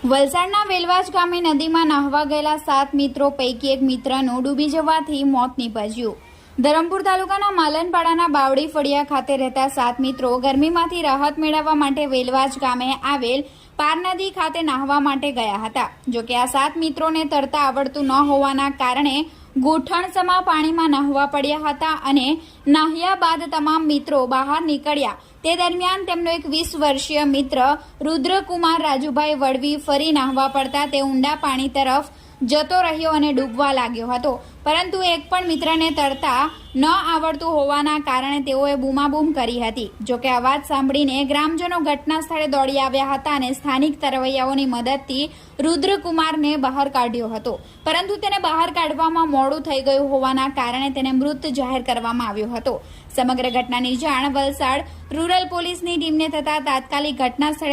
વલસાડના વેલવાજ ગામે નદીમાં નહાવા ગયેલા 7 મિત્રો પૈકી એક મિત્રનું ડૂબી જવાથી મોત નીપજ્યું। ધરમપુર તાલુકાના માલનપાડાના બાવડી ફળિયા ખાતે રહેતા 7 મિત્રો ગરમીમાંથી રાહત મેળવવા માટે વેલવાજ ગામે આવેલ પાર નદી ખાતે નહાવા માટે ગયા હતા। જોકે આ 7 મિત્રોને તરતા આવડતું ન હોવાના કારણે ગૂંઠણસમા પાણીમાં નહાવા પડ્યા હતા અને નહાયા બાદ તમામ મિત્રો બહાર નીકળ્યા। તે દરમિયાન તેમનો એક 20 વર્ષીય મિત્ર રુદ્રકુમાર રાજુભાઈ વડવી ફરી નહાવા પડતા તે ઊંડા પાણી તરફ જતો રહ્યો અને ડૂબવા લાગ્યો હતો, પરંતુ એક પણ મિત્રને તરતા ન આવડતું હોવાના કારણે તેઓએ બૂમાબૂમ કરી હતી। જોકે આ વાત સાંભળીને ગ્રામજનો ઘટના સ્થળે દોડી આવ્યા હતા અને સ્થાનિક તરવૈયાઓની મદદથી રુદ્રકુમારને બહાર કાઢ્યો હતો, પરંતુ તેને બહાર કાઢવામાં મોડું થઈ ગયું હોવાના કારણે તેને મૃત જાહેર કરવામાં આવ્યો હતો। સમગ્ર ઘટનાની જાણ વલસાડ રૂરલ પોલીસની ટીમને થતા તાત્કાલિક ઘટના સ્થળે